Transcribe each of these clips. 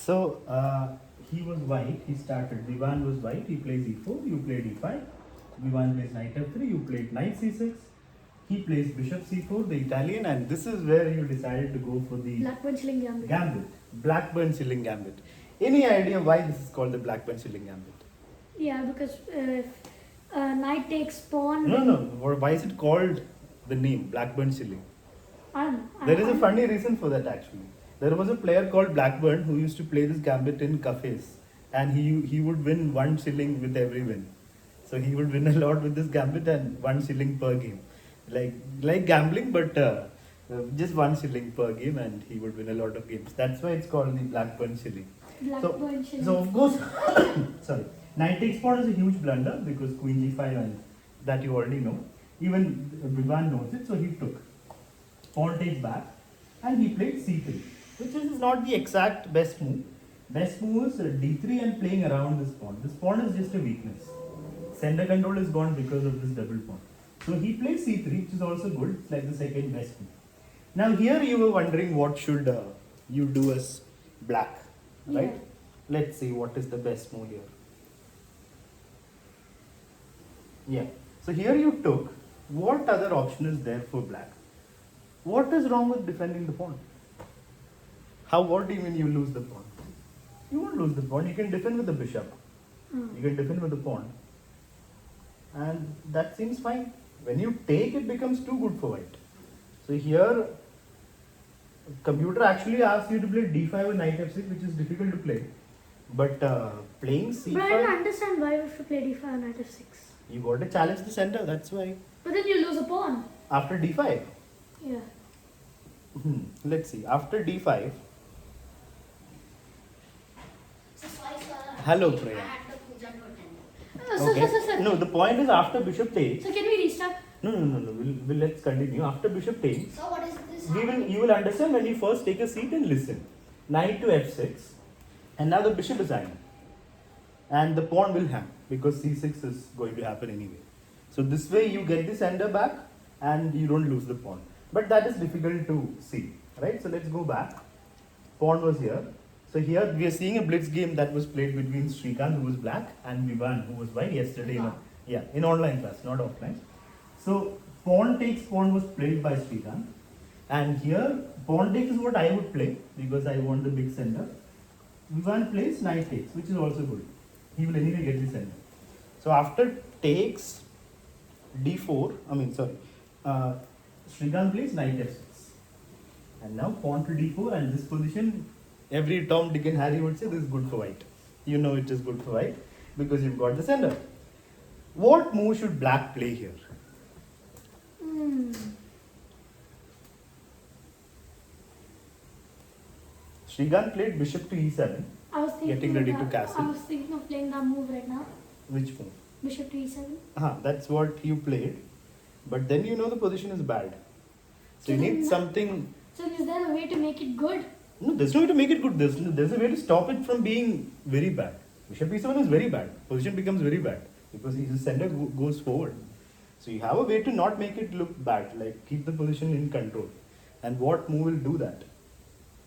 So he was white. He started. Vivan was white. He plays e4. You played e5. Vivan plays knight f3. You played knight c6. He plays bishop c4, the Italian, and this is where you decided to go for the Blackburn Shilling Gambit. Blackburn Shilling Gambit. Any idea why this is called the Blackburn Shilling Gambit? Yeah, because if knight takes pawn. No. Why is it called the name Blackburn Shilling? I don't know. There is a funny reason for that actually. There was a player called Blackburn who used to play this gambit in cafes, and he would win 1 shilling with every win. So he would win a lot with this gambit and 1 shilling per game, like gambling, but just 1 shilling per game, and he would win a lot of games. That's why it's called the Blackburn Shilling. Blackburn Shilling. So of course, sorry, knight takes pawn is a huge blunder because queen g5, and that you already know. Even Vivan knows it, so he took. Pawn takes back, and he played c3, which is not the exact best move. Best move is d3 and playing around this pawn. This pawn is just a weakness. Center control is gone because of this double pawn. So he plays c3, which is also good. It's like the second best move. Now here you were wondering what should you do as black, right? Yeah. Let's see what is the best move here. Yeah. So here you took. What other option is there for black? What is wrong with defending the pawn? What do you mean you lose the pawn? You won't lose the pawn. You can defend with the bishop. You can defend with the pawn. And that seems fine. When you take, it becomes too good for white. So here, computer actually asks you to play d5 with knight f6, which is difficult to play. But playing c5... But I don't understand why we have to play d5 and knight f6. You got to challenge the center, that's why. But then you lose a pawn. After d5. Yeah. Let's see. After d5. So sorry, sir. Hello, I Priya. had the puja to attend. Okay. No, the point is after bishop takes. So can we restart? No. Let's continue. After bishop takes, So what is this? you will understand when you first take a seat and listen. Knight to f6, and now the bishop is hanging, and the pawn will hang because c6 is going to happen anyway. So this way you get the center back, and you don't lose the pawn. But that is difficult to see, right? So let's go back. Pawn was here. So here we are seeing a blitz game that was played between Srikanth, who was black, and Vivan, who was white yesterday. In online class, not offline. So pawn takes pawn was played by Srikanth, and here pawn takes is what I would play because I want the big center. Vivan plays knight takes, which is also good. He will anyway get the center. So after takes d4, Srikanth plays knight f6, and now pawn to d4, and this position, every Tom, Dick and Harry would say this is good for white. You know it is good for white because you've got the center. What move should black play here? Srikanth played bishop to e7, I was thinking getting ready of to that. castle. I was thinking of playing that move right now. Which move? Bishop to e7. That's what you played, but then you know the position is bad. So you So need then- something. So is there a way to make it good? No, there's no way to make it good. There's a way to stop it from being very bad. Bishop e7 is very bad. Position becomes very bad because his center goes forward. So you have a way to not make it look bad, like keep the position in control. And what move will do that?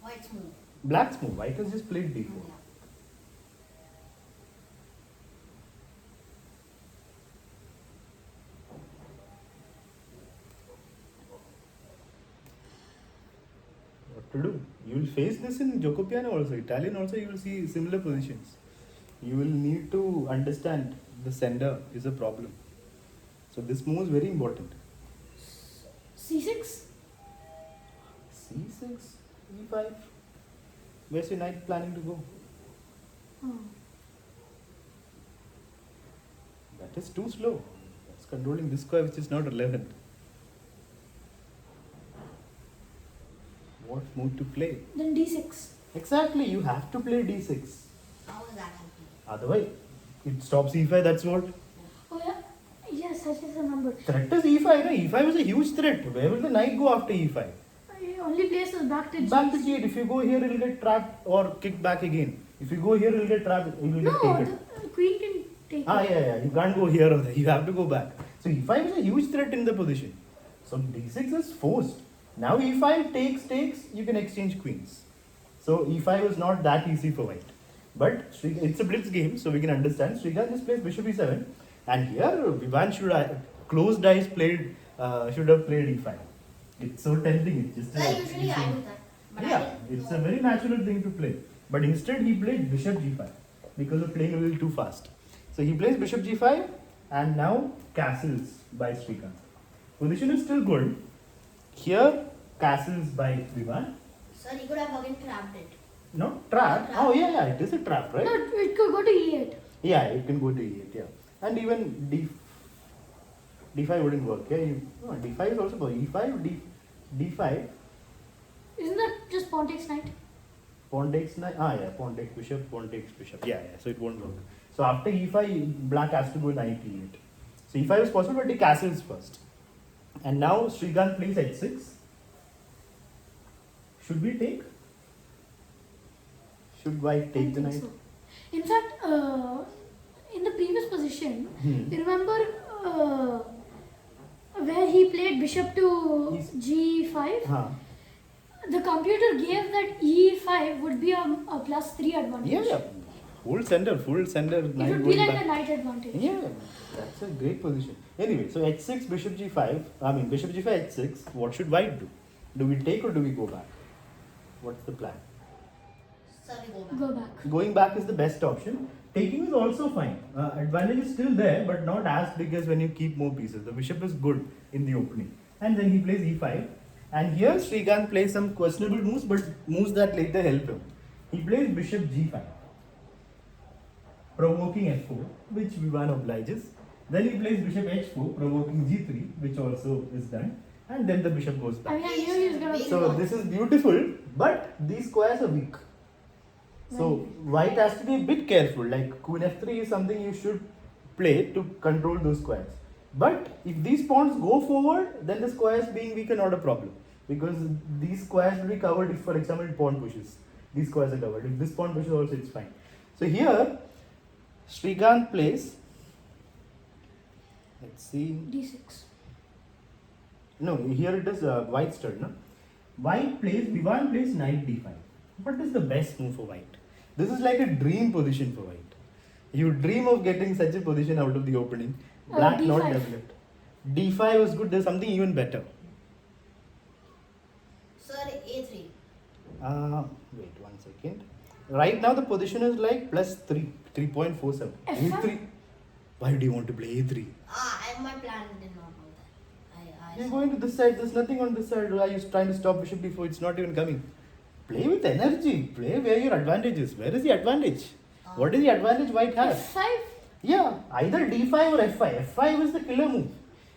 White's move. Black's move. White has just played d4. Yeah. What to do? You will face this in Giocopiano also. Italian also you will see similar positions. You will need to understand the sender is a problem. So this move is very important. c6? c6, e5. Where's your knight planning to go? Oh. That is too slow. It's controlling this square which is not relevant. What move to play? Then d6. Exactly, you have to play d6. How is that helping? Otherwise, it stops e5, that's what. Oh yeah. Yes, I just remembered. Threat is e5, no? E5 is a huge threat. Where will the knight go after e5? Only place is back to Back to g6. g8. If you go here, it will get trapped or kicked back again. If you go here, it will get trapped, it will get No, taken. the queen can take it. Yeah. You can't go here or there. You have to go back. So e5 is a huge threat in the position. So d6 is forced. Now e5 takes, you can exchange queens. So e5 is not that easy for white. But it's a blitz game, so we can understand. Srikanth just plays bishop e7, and here Vivan should closed eyes played should have played e5. It's so tempting. It's just Sir, usually I do that. But I yeah, didn't it's know. a very natural thing to play. But instead he played bishop g5 because of playing a little too fast. So he plays bishop g5 and now castles by Srikanth. Position is still good. Here castles by Vivan. Sir, he could have again trapped it. No trap. Oh yeah, it is a trap, right? No, it could go to e8. Yeah, it can go to e8. Yeah, and even d5 wouldn't work. Yeah, no, d5 is also go e5 d5. Isn't that just pawn takes knight? Pawn takes knight. Ah, yeah. Pawn takes bishop. Pawn takes bishop. Yeah, yeah. So it won't work. So after e5, black has to go knight e8. So e5 is possible, but he castles first. And now Srikanth plays h6. Should we take? Should white I take the think knight? so. In fact, in the previous position, Hmm. you remember where he played bishop to He's- g5? Huh. The computer gave that e5 would be a +3 advantage. Yeah, yeah. Full sender. It Knight would be going like back. a knight advantage. Yeah, that's a great position. Anyway, so h6, bishop g5. I mean, bishop g5, h6. What should white do? Do we take or do we go back? What's the plan? Sir, we go back. Go back. Going back is the best option. Taking is also fine. Advantage is still there, but not as big as when you keep more pieces. The bishop is good in the opening. And then he plays e5. And here Srikanth plays some questionable moves, but moves that later help him. He plays bishop g5, provoking f4, which Vivan obliges. Then he plays bishop h4, provoking g3, which also is done. And then the bishop goes I back. mean, I knew he was gonna. So this is beautiful, but these squares are weak. So white has to be a bit careful. Like queen f3 is something you should play to control those squares. But if these pawns go forward, then the squares being weak are not a problem, because these squares will be covered if, for example, pawn pushes. These squares are covered. If this pawn pushes also, it's fine. So here, Srikanth plays. Let's see. d6. No, here it is white's turn. No? White plays, Vivan plays knight d5. What is the best move for white? This is like a dream position for white. You dream of getting such a position out of the opening. Black not d5. developed. D5 was good, there's something even better. Sir, A3. Wait 1 second. Right now the position is like +3, 3.47. F5? A3. Why do you want to play A3? My plan did not know that. You're going to this side, there's nothing on this side. Why are you trying to stop bishop d4? It's not even coming. Play with energy. Play where your advantage is. Where is the advantage? What is the advantage white has? f5. Yeah, either d5 or f5. f5 is the killer move.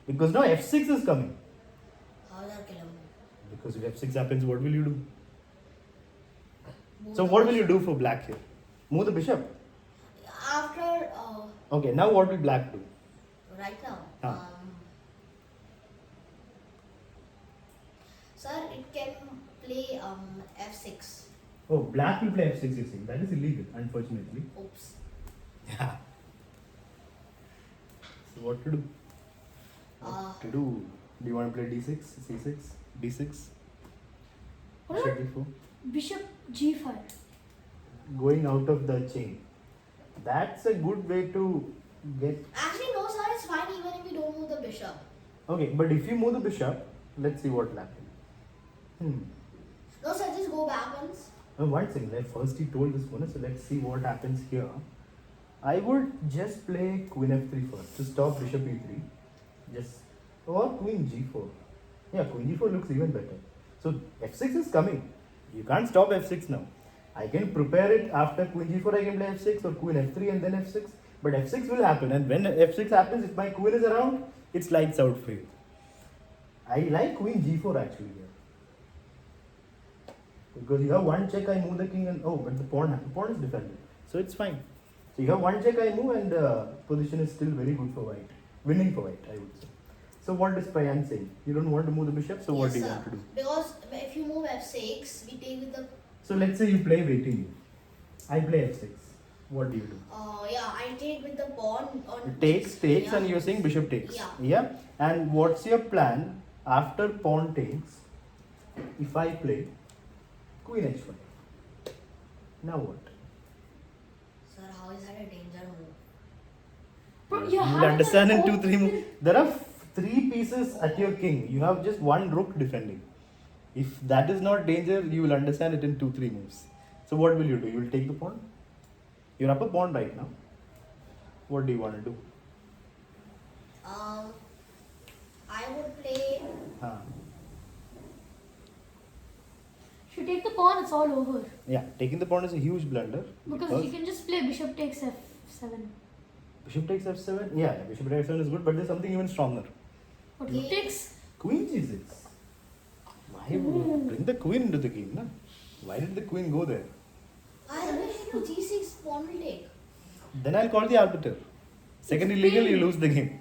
Because now f6 is coming. How is that killer move? Because if f6 happens, what will you do? Move So the what will bishop. you do for black here? Move the bishop. After, Okay, now what will black do? right now, Ah. sir, it can play F6. Oh, black will play f6, you see. That is illegal, unfortunately. Oops. Yeah. So what to do? Uh, What to do? Do you want to play d6, c6, d6, What bishop about d4? bishop g5? Going out of the chain. That's a good way to get. Actually, no, sir, it's fine even if we don't move the bishop. Okay, but if you move the bishop, let's see what will happen. No, sir, just go back once. One thing, like first he told this one, so let's see what happens here. I would just play queen f3 first to stop bishop e3. Just or queen g4. Yeah, queen g4 looks even better. So f6 is coming. You can't stop f6 now. I can prepare it after queen g4. I can play f6 or queen f3 and then f6. But f6 will happen, and when f6 happens, if my queen is around, it's lights out for you. I like queen g4 actually here. Because you have one check, I move the king, and oh, but the pawn is defended, so it's fine. So you have one check, I move, and position is still very good for white, winning for white, I would say. So what is Prayan saying? You don't want to move the bishop, so what Yes, do you sir. want to do? Because if you move F6, we take with the. So let's say you play waiting move. I play f6. What do you do? Yeah, I take with the pawn on. Takes, Yeah. and you're saying bishop takes. Yeah. Yeah. And what's your plan after pawn takes? If I play queen h5. Now what? Sir, how is that a danger move? But You you're will having understand an in 2-3 open- moves. There are 3 pieces at your king. You have just 1 rook defending. If that is not danger, you will understand it in 2-3 moves. So what will you do? You will take the pawn. You're up a pawn right now. What do you want to do? I would play. Huh. If you take the pawn, it's all over. Yeah, taking the pawn is a huge blunder. Because you can just play bishop takes f7. Bishop takes f7. Yeah, bishop takes f7 is good, but there's something even stronger. What rook takes? Queen g6. Why bring the queen into the game? Na? Why did the queen go there? I don't know. G6 pawn will take. Then I'll call the arbiter. Second It's illegal, you pinned. lose the game.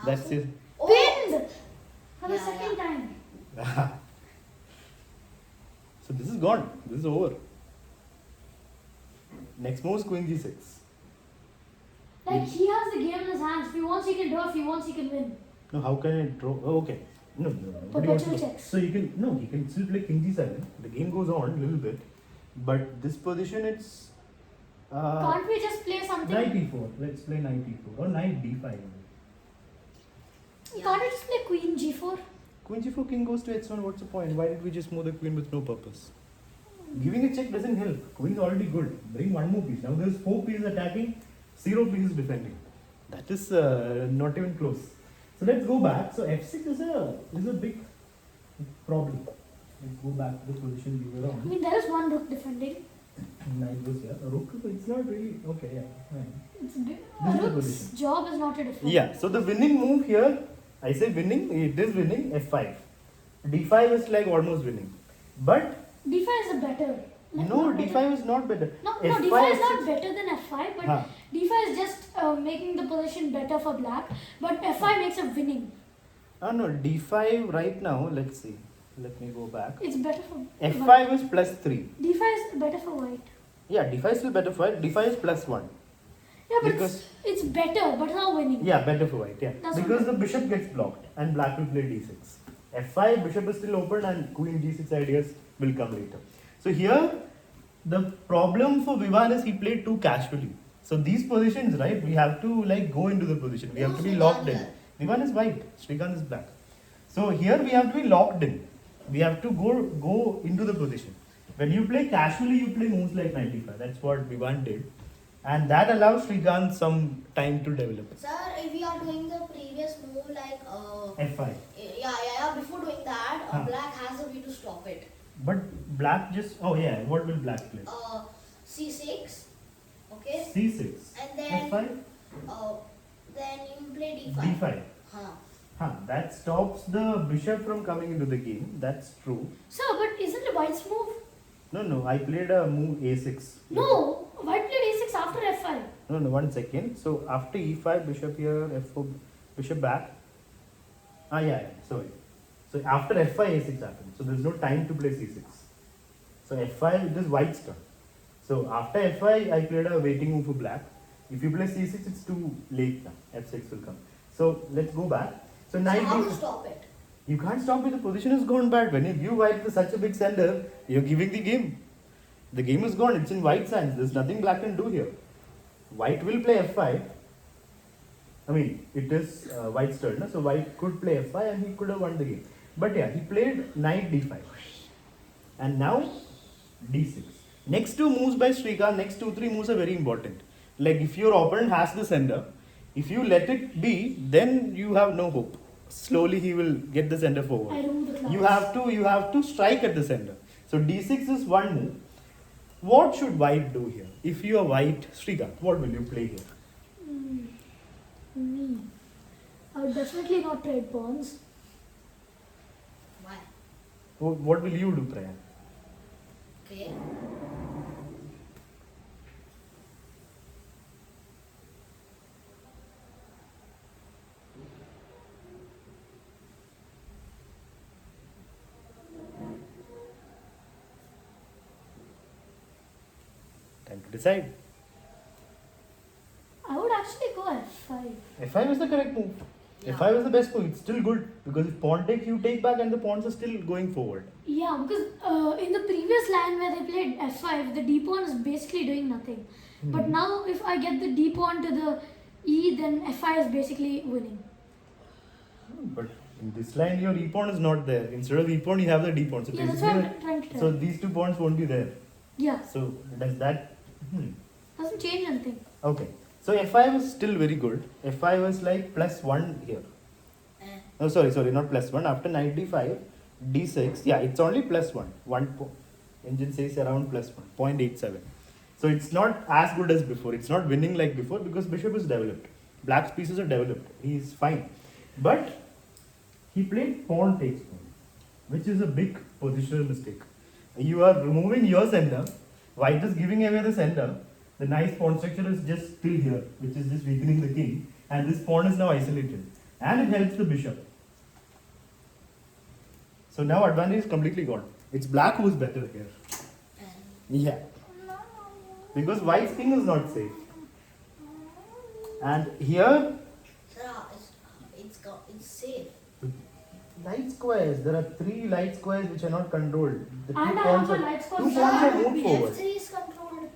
That's Also- it. Pinned! For the Yeah, second yeah. time. So this is gone. This is over. Next move is queen g6. Like he has the game in his hands. If he wants, he can draw. If he wants, he can win. No, how can I draw? Oh, okay. No. Nobody wants to Perpetual draw. checks. So you can he can still play king g7. The game goes on a little bit, but this position it's Can't we just play something? knight e4. Let's play knight e4 or knight d5. Yeah. Can't we just play queen g4? Queen g4, king goes to h1. What's the point? Why did we just move the queen with no purpose? Giving a check doesn't help. Queen is already good. Bring one more piece. Now there's 4 pieces attacking, 0 pieces defending. That is not even close. So let's go back. So f6 is a big problem. Let's go back to the position we were I on. mean, there is one rook defending. Knight goes here. Rook, it's not really okay. Yeah, fine. It's This is the rook's position. job is not to defend. Yeah. So the winning move here, I say winning. It is winning. F5. D5 is like almost winning, but d5 is the better. Like, no, not better. d5 is not better. No, F5, d5 is not F6 better than f5, but Huh. d5 is just making the position better for black. But f5 makes it winning. Oh no, d5 right now, let's see. Let me go back. It's better for F5 is plus 3. d5 is better for white. Yeah, d5 is still better for white. d5 is plus 1. Yeah, but Because- it's better, but not winning. Yeah, better for white, yeah. That's Because what- the bishop gets blocked and black will play d6. F5, bishop is still open and queen g6 ideas will come later. So here, the problem for Vivan is he played too casually. So these positions, right, we have to like go into the position. We have to be Who's locked Vivan in. here? Vivan is white, Srikanth is black. So here we have to be locked in. We have to go into the position. When you play casually, you play moves like 95. That's what Vivan did. And that allows Srikanth some time to develop. Sir, if we are doing the previous move like F5. yeah, before doing that, Huh. black has a way to stop it. But black just, oh yeah, what will black play? C6, okay, C6. and then F5, then you play D5. D5. Huh. Huh, that stops the bishop from coming into the game. That's true. Sir, but isn't it white's move? No, I played a move A6. No, white played a6 after f5. No, 1 second. So after E5, bishop here, F4, bishop back. Yeah, sorry. So after F5, A6 happens. So there's no time to play C6. So F5, it is white's turn. So after F5, I played a waiting move for black. If you play C6, it's too late now. F6 will come. So let's go back. So So knight how to D. stop it? You can't stop it. The position is gone bad. When you give white to such a big sender, you're giving the game. The game is gone. It's in white's hands. There's nothing black can do here. White will play F5. I mean, it is white's turn. So white could play F5 and he could have won the game. But yeah, he played knight D5. And now D6. Next 2 moves by Srikanth, next 2-3 moves are very important. Like if your opponent has the sender, if you let it be, then you have no hope. Slowly he will get the sender I forward. remove the class. You have to strike at the sender. So D6 is one move. What should white do here? If you are white, Srikanth, what will you play here? Me. I would definitely not trade pawns. Why? What will you do, Prayan? Okay. Time to decide. I would actually go f5. F5 is the correct move. Yeah. F5 is the best move. It's still good because if pawn takes, you take back, and the pawns are still going forward. Yeah, because in the previous line where they played f5, the d pawn is basically doing nothing. But Hmm. now if I get the d pawn to the e, then f5 is basically winning. But in this line, your e pawn is not there. Instead of e pawn, you have the d pawn. So Yeah, that's what basically, I'm trying to tell. so these two pawns won't be there. Yeah, So does that? doesn't change anything. Okay. So F5 is still very good. F5 is like +1 here. Eh. Oh, sorry, not +1. After knight d5, d6. Yeah, it's only +1. Engine says around +1, 0.87. So it's not as good as before. It's not winning like before because bishop is developed. Black's pieces are developed. He's fine. But he played pawn takes pawn, which is a big positional mistake. You are removing your center. White is giving away the center. The nice pawn structure is just still here, which is just weakening the king. And this pawn is now isolated. And it helps the bishop. So now advantage is completely gone. It's black who is better here. Yeah. Because white's king is not safe. And here, Sir, it's safe. light squares. There are 3 light squares which are not controlled. The two And I pawns have a are, light square two sir. pawns are moved forward. F3 is controlled.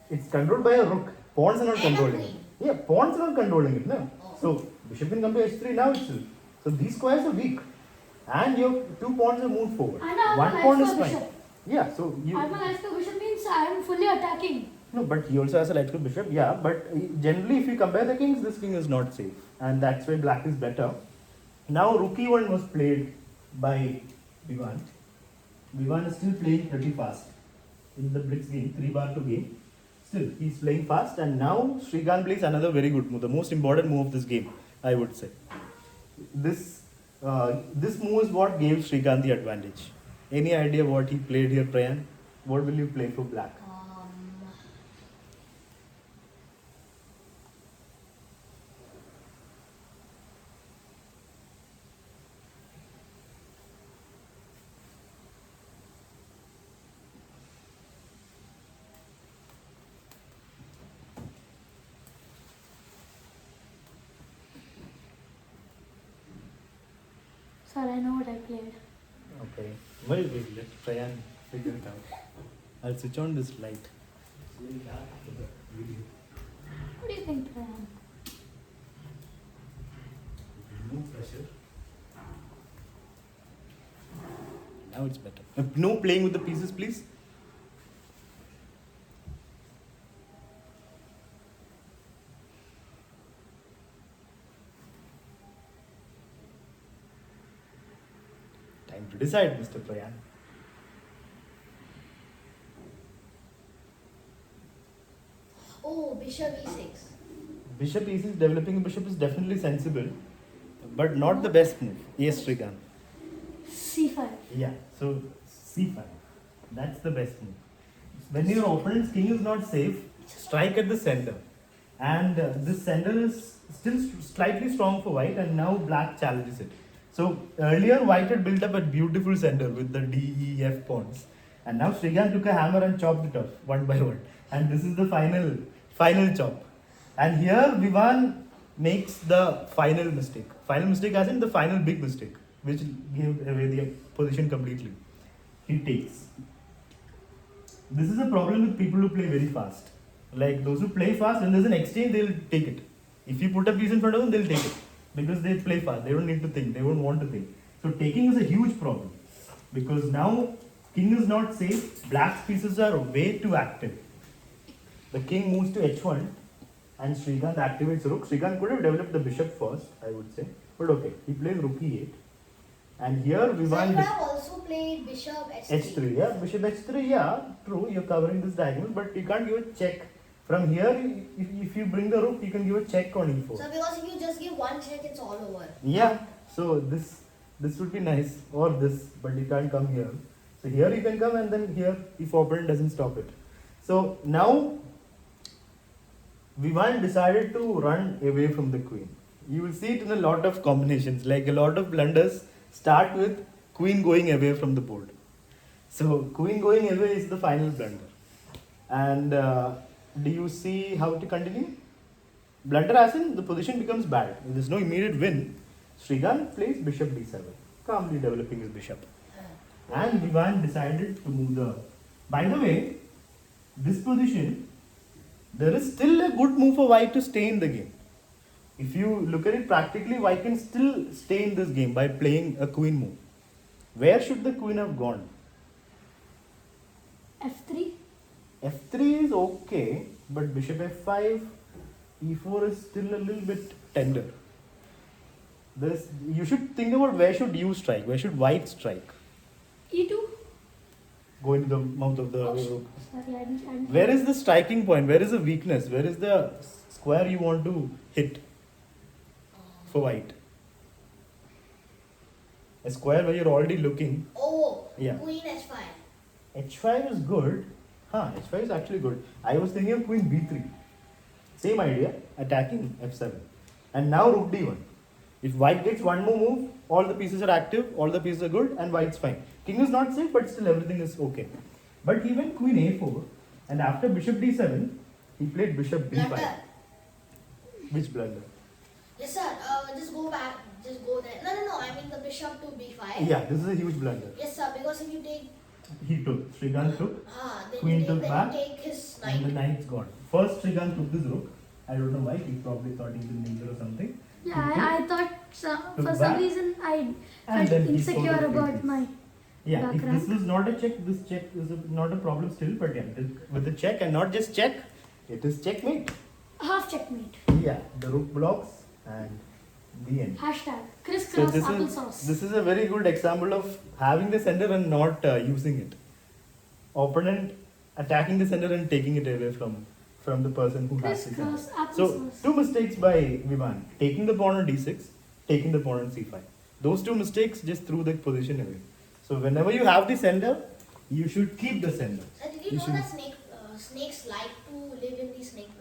It's controlled by a rook. Pawns are not And a controlling it. queen. Yeah, pawns are not controlling it. No? Oh. So bishop can come to h3 now itself. So these squares are weak. And your 2 pawns are moved forward. And I have One a pawn light is square fine. bishop. Yeah, so you. I have a light square bishop means I am fully attacking. No, but he also has a light square bishop. Yeah, but generally, if you compare the kings, this king is not safe, and that's why black is better. Now, rook e1 was played by Vivan. Vivan is still playing pretty fast in the blitz game, 3-2 game. Still, he's playing fast, and now Srikanth plays another very good move, the most important move of this game, I would say. This move is what gave Srikanth the advantage. Any idea what he played here, Prayan? What will you play for black? Sir, I know what I played. Okay. Well, let's try and figure it out. I'll switch on this light. What do you think, Prayan? No pressure. Now it's better. No playing with the pieces, please. Time to decide, Mr. Prayan. Oh, bishop e6. Bishop e6, developing a bishop is definitely sensible, but not the best move. Yes, Srikanth. C5. Yeah, so c5. That's the best move. When your opponent's king is not safe, strike at the center. And this center is still slightly strong for white, and now black challenges it. So earlier, white had built up a beautiful center with the D, E, F pawns. And now Srikanth took a hammer and chopped it off one by one. And this is the final chop. And here Vivan makes the final mistake. Final mistake as in the final big mistake, which gave away the position completely. He takes. This is a problem with people who play very fast. Like those who play fast, when there's an exchange, they'll take it. If you put a piece in front of them, they'll take it. Because they play fast. They don't need to think. They won't want to think. So taking is a huge problem. Because now king is not safe. Black's pieces are way too active. The king moves to h1 and Srikanth activates rook. Srikanth could have developed the bishop first, I would say. But okay, he plays rook e8. And here So Vivan you have also played bishop h3. h3, yeah, bishop h3, yeah, true, you're covering this diagonal, but you can't give a check. From here, if you bring the rook, you can give a check on e4. So because if you just give one check, it's all over. Yeah, so this would be nice, or this, but you can't come here. So here you can come, and then here, if opponent doesn't stop it. So now, Vivan decided to run away from the queen. You will see it in a lot of combinations, like a lot of blunders start with queen going away from the board. So queen going away is the final blunder. And do you see how to continue? Blunder as in the position becomes bad. There's no immediate win. Srikanth plays bishop d7, calmly developing his bishop. And Vivan decided to move the. By the way, this position, there is still a good move for white to stay in the game. If you look at it practically, white can still stay in this game by playing a queen move. Where should the queen have gone? F3. F3 is okay, but bishop f5, e4 is still a little bit tender. You should think about where should you strike, where should white strike. E2. Go into the mouth of the Oh, rook. sorry, I didn't. Where is the striking point? Where is the weakness? Where is the square you want to hit for white? A square where you're already looking. Oh, Yeah. queen h5. H5 is good. H5 is actually good. I was thinking of queen b3. Same idea, attacking f7. And now rook d1. If white gets one more move, all the pieces are active, all the pieces are good, and white's fine. King is not safe, but still everything is okay. But he went queen a4, and after bishop d7, he played bishop b5. Blunder. Which blunder? Yes, sir. Just go back. Just go there. No. I mean the bishop to b5. Yeah, this is a huge blunder. Yes, sir. Because if you take, He took, Srikanth took, then Queen you took take, back, then you take his and the knight. knight's gone. First, Srikanth took this rook. I don't know why, he probably thought he didn't need it or something. Yeah, I thought for Took some back. reason I And felt then he insecure sort of about takes my. Yeah, if Background. this was not a check, this check is not a problem still, but yeah, with the check and not just check, it is checkmate. Half checkmate. Yeah, the rook blocks and the end. Hashtag So crisscross this applesauce. is a very good example of having the center and not using it. Opponent attacking the center and taking it away from the person who has the center. Crisscross So applesauce. two mistakes by Vivan: taking the pawn on d6, taking the pawn on c5. Those two mistakes just threw the position away. So whenever you have the center, you should keep the center. Did you You know should- that snakes like to live in